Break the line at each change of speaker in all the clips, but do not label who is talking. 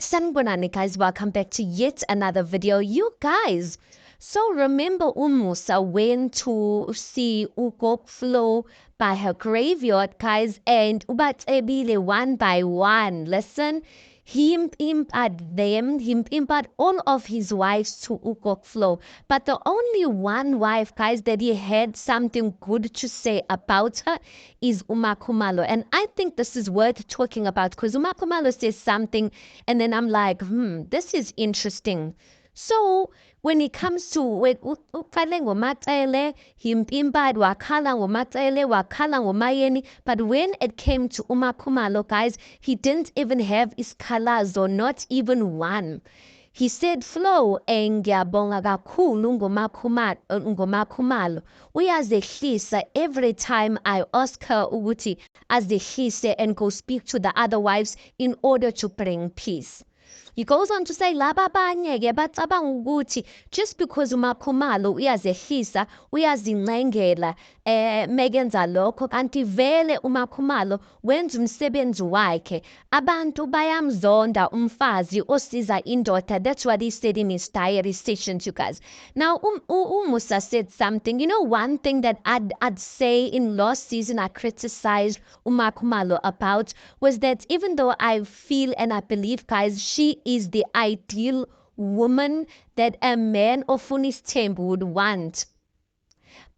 Sanibonani guys, welcome back to yet another video. You guys, so remember Umusa went to see Ugok Flow by her graveyard, guys, and Ubatsebile one by one. Listen, him imparted them, him imparted all of his wives to Ugok Flow. But the only one wife, guys, that he had something good to say about her is Umakhumalo. And I think this is worth talking about because Umakhumalo says something and then I'm like, this is interesting. So when it comes to uqale ngoMacele, himpimpad wakhala ngoMacele, wakhala ngoMayeni, but when it came to Umakhumalo, guys, he didn't even have isikhalazo, not even one. He said, Flow, ngiyabonga kakhulu ngoMakhumalo. Uyazehlisa every time I ask her ukuthi azehlise and go speak to the other wives in order to bring peace. He goes on to say, laba abanye-ke bacabanga ukuthi just because uMakhumalo uyazehlisa, uyazincengela, mekenza lokho, kanti vele uMakhumalo wenza umsebenzi wakhe. Abantu bayamzonda umfazi osiza indoda. That's what he said in his diary sessions, you guys. Now, Umusa said something. You know, one thing that I'd say in last season I criticized Umakhumalo about was that even though I feel and I believe, guys, she is the ideal woman that a man of Funis Temp would want.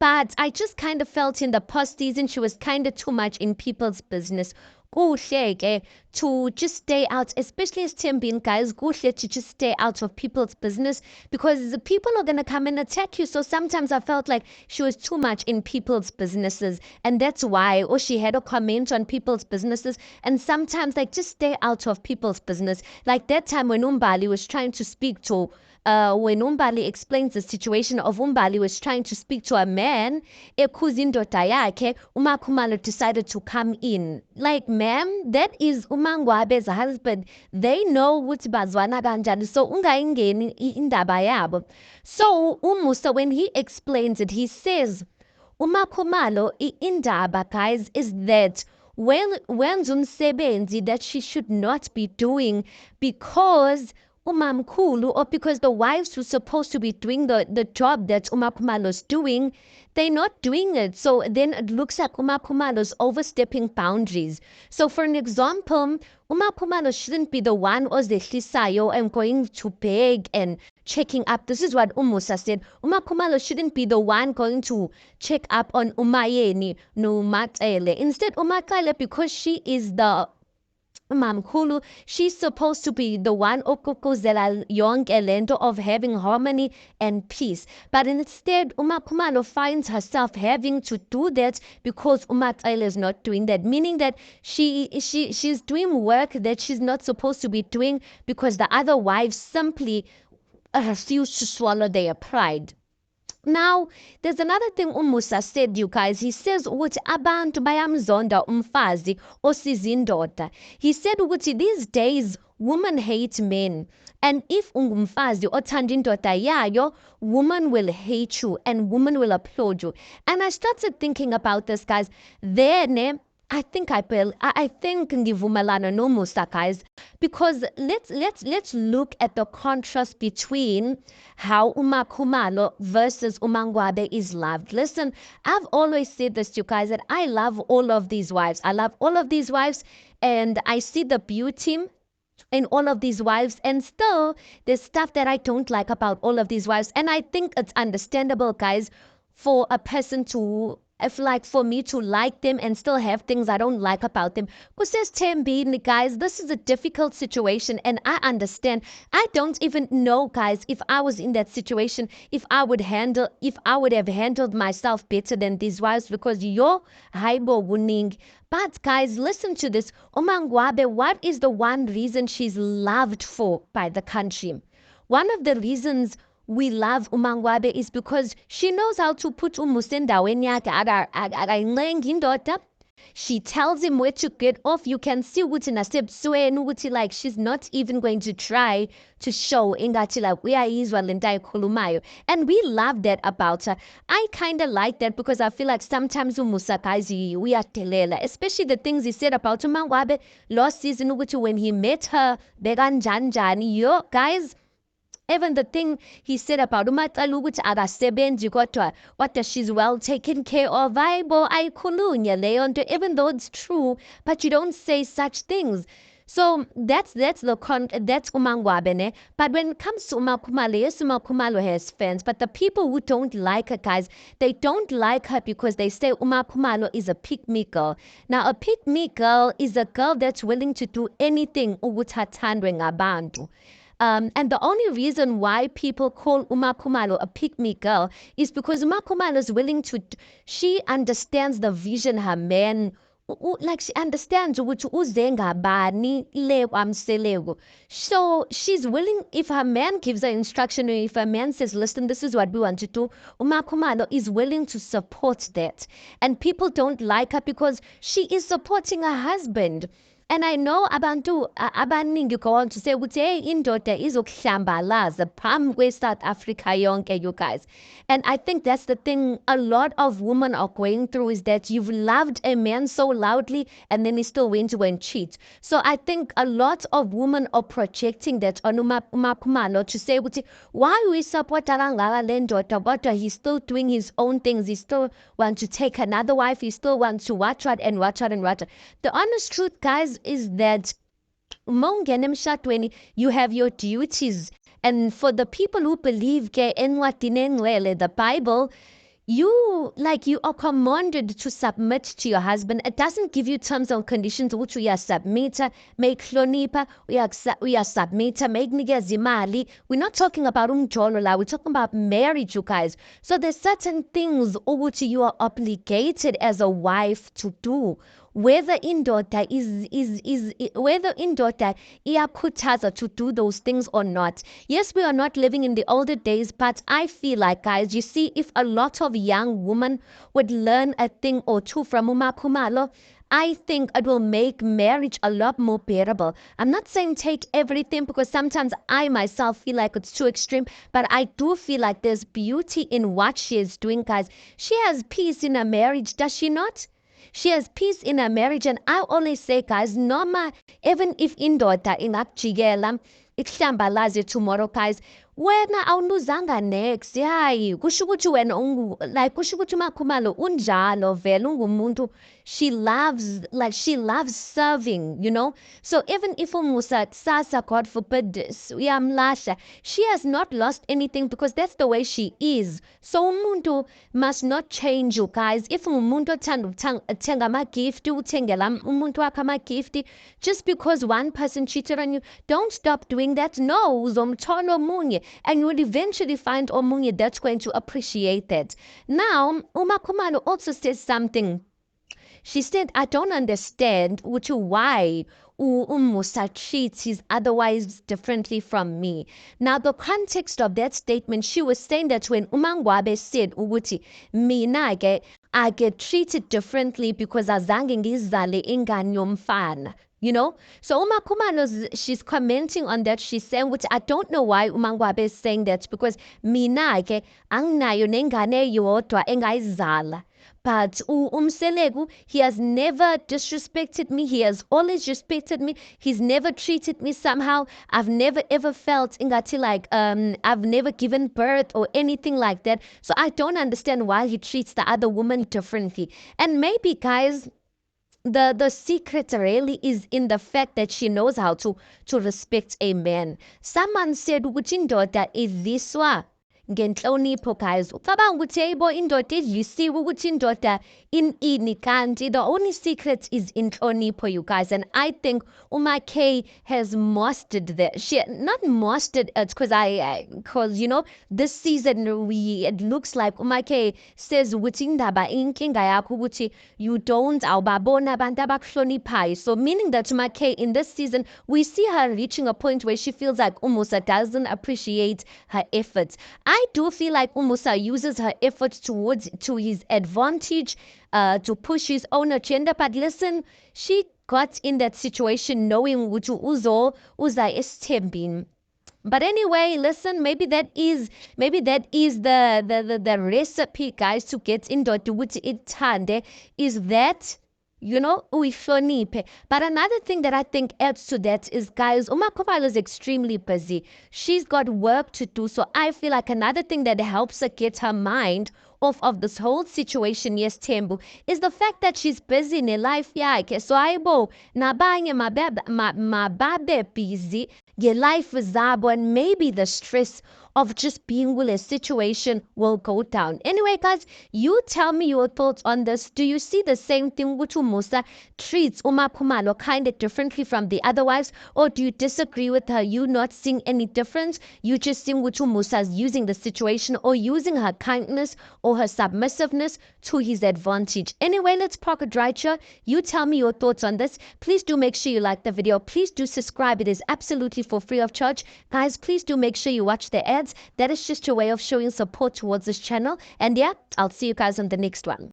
But I just kind of felt in the past season she was kind of too much in people's business. Kuhle to just stay out, especially as Tembin guys, kuhle to just stay out of people's business because the people are gonna come and attack you. So sometimes I felt like she was too much in people's businesses, and that's why, or she had a comment on people's businesses, and sometimes like just stay out of people's business. Like that time when Umbali was trying to speak to when Umbali explains the situation of Umbali was trying to speak to a man, ekhuzindoda yakhe, Umakhumalo decided to come in. Like, ma'am, that is uMangwabe's husband. They know ukuthi bazwana kanjani, so ungayingeni indaba yabo. So Umusa, when he explains it, he says, Umakhumalo, indaba, guys, is that when umsebenzi that she should not be doing because Umamkhulu, or because the wives were supposed to be doing the job that Umakhumalo's doing, they're not doing it. So then it looks like Umakhumalo's overstepping boundaries. So for an example, Umakhumalo shouldn't be the one ozehlisayo and going to beg and checking up. This is what Umusa said. Umakhumalo shouldn't be the one going to check up on Umayeni no Matele. Instead, Umakale, because she is the Mamkhulu, she's supposed to be the one okokuzela yonke lento of having harmony and peace. But instead, Umakhumalo finds herself having to do that because Umatsele is not doing that, meaning that she's doing work that she's not supposed to be doing because the other wives simply refuse to swallow their pride. Now, there's another thing Umusa said, you guys. He says ukuthi abantu bayamzonda umfazi osiza indoda. He said ukuthi these days women hate men. And if ungumfazi othanda indoda yayo, woman will hate you and woman will applaud you. And I started thinking about this, guys. Then I think ngivumelana noMusa, guys, because let's look at the contrast between how Umakhumalo versus Umangwabe is loved. Listen, I've always said this to you guys that I love all of these wives. I love all of these wives, and I see the beauty in all of these wives, and still there's stuff that I don't like about all of these wives. And I think it's understandable, guys, for a person to, if like for me to like them and still have things I don't like about them. Because there's Tembin, guys, this is a difficult situation and I understand. I don't even know, guys, if I was in that situation, if I would have handled myself better than these wives because you're haibo wuning. But guys, listen to this. Umangwabe, what is the one reason she's loved for by the country? One of the reasons we love Umangwabe is because she knows how to put umusa endaweni yakhe. Akayincengi indoda, She tells him where to get off. You can see ukuthi nasebusweni ukuthi like she's not even going to try to show ingathi like uyayizwa lento ayikhulumayo. And we love that about her. I kind of like that because I feel like sometimes uMusa guys uyadelela, especially the things he said about uMangwabe last season ukuthi when he met her bekanjani yo guys. Even the thing he said about uMatsalo ukuthi akasebenzi kodwa she's well taken care of, hayibo ayikhulunywa leyo nto, even though it's true, but you don't say such things. So that's uMangwabe, ne? But when it comes to uMakhumalo, yes, uMakhumalo has fans, but the people who don't like her, guys, they don't like her because they say uMakhumalo is a pick-me girl. Now, a pick-me girl is a girl that's willing to do anything ukuthi athandwe ngabantu. And the only reason why people call Khumalo a pick-me girl is because Khumalo is willing to, she understands the vision her man, like she understands ukuthi uze ngabani le kwamseleko. So she's willing, if her man gives her instruction, or if her man says, listen, this is what we want to do, Khumalo is willing to support that. And people don't like her because she is supporting her husband. And I know abantu abaningi go on to say ukuthi hey indoda izokuhlambalaza phambi kwe-South Africa yonke, you guys. And I think that's the thing a lot of women are going through, is that you've loved a man so loudly and then he still went to go and cheat. So I think a lot of women are projecting that on uMakhumalo to say ukuthi why we support kangaka le ndoda but he's still doing his own things, he still wants to take another wife, he still wants to watch out and watch out and watch out. The honest truth, guys, is that you have your duties. And for the people who believe the Bible, you are commanded to submit to your husband. It doesn't give you terms and conditions which we are submitter, make hlonipa, we are submitter, make nigezimali. We're not talking about umjolola, we're talking about marriage, you guys. So there's certain things which you are obligated as a wife to do. Whether indoda whether indoda iyakhuthaza to do those things or not. Yes, we are not living in the older days, but I feel like, guys, you see, if a lot of young women would learn a thing or two from uMakhumalo, I think it will make marriage a lot more bearable. I'm not saying take everything, because sometimes I myself feel like it's too extreme, but I do feel like there's beauty in what she is doing, guys. She has peace in her marriage, does she not? She has peace in her marriage, and I always say, guys, noma, even if indoda ingakujikela ikuhlambalaze tomorrow, guys, wena awuluzanga next, hayi kusho ukuthi wena kusho ukuthi uMakhumalo unjalo vele ungumuntu, she loves serving, you know. So even if umusa kusasa, God forbid, uyamlahla, she has not lost anything because that's the way she is. So umuntu must not change, you guys. If umuntu othanda ukuthenga ama-gift, uthengela umuntu wakhe ama-gift, just because one person cheated on you, don't stop doing that. No, uzomthola omunye, and you will eventually find omunye that's going to appreciate that. Now, uMakhumalo also says something. She said, I don't understand why Umusa treats his otherwise differently from me. Now, the context of that statement, she was saying that when uMangwabe said ukuthi mina I get treated differently because azange ngizale ingane yomfana. You know, so uMakhumalo, she's commenting on that. She's saying, which I don't know why uMangwabe is saying that, because mina anginayo nengane yodwa engayizala. But umselegu, he has never disrespected me. He has always respected me. He's never treated me somehow. I've never ever felt ingati like I've never given birth or anything like that. So I don't understand why he treats the other woman differently. And maybe, guys, the secret really is in the fact that she knows how to respect a man. Someone said ukuthi indoda idliswa ngenhlonipho, guys. Ucabanga ukuthi hayibo indoda idlisiwe ukuthi indoda ini kanti the only secret is inhlonipho, you guys. And I think uMaK has mastered that. She not mastered it because you know, this season it looks like uMaK says ukuthi indaba inkinga yakho ukuthi you don't awubabona abantu abakuhloniphayo. So meaning that uMaK in this season we see her reaching a point where she feels like Umusa doesn't appreciate her efforts. I I do feel like Umusa uses her efforts to his advantage, to push his own agenda. But listen, she got in that situation knowing ukuthi uza esithembini. But anyway, listen, maybe that is the recipe, guys, to get indoda ukuthi ithande, is that uyihloniphe. But another thing that I think adds to that is, guys, uMakhubalo is extremely busy. She's got work to do. So I feel like another thing that helps her get her mind off of this whole situation, yes, Thembu, is the fact that she's busy in her life yakhe. So ayibo, nabanye mababe busy nge-life zabo, and maybe the stress of just being with a situation will go down. Anyway, guys, you tell me your thoughts on this. Do you see the same thing which Umusa treats uMakhubalo kind of differently from the other wives, or do you disagree with her? You not seeing any difference? You just seeing which Umusa is using the situation or using her kindness or her submissiveness to his advantage. Anyway, let's park it right here. You tell me your thoughts on this. Please do make sure you like the video. Please do subscribe. It is absolutely for free of charge. Guys, please do make sure you watch the ads. That is just a way of showing support towards this channel. And yeah, I'll see you guys on the next one.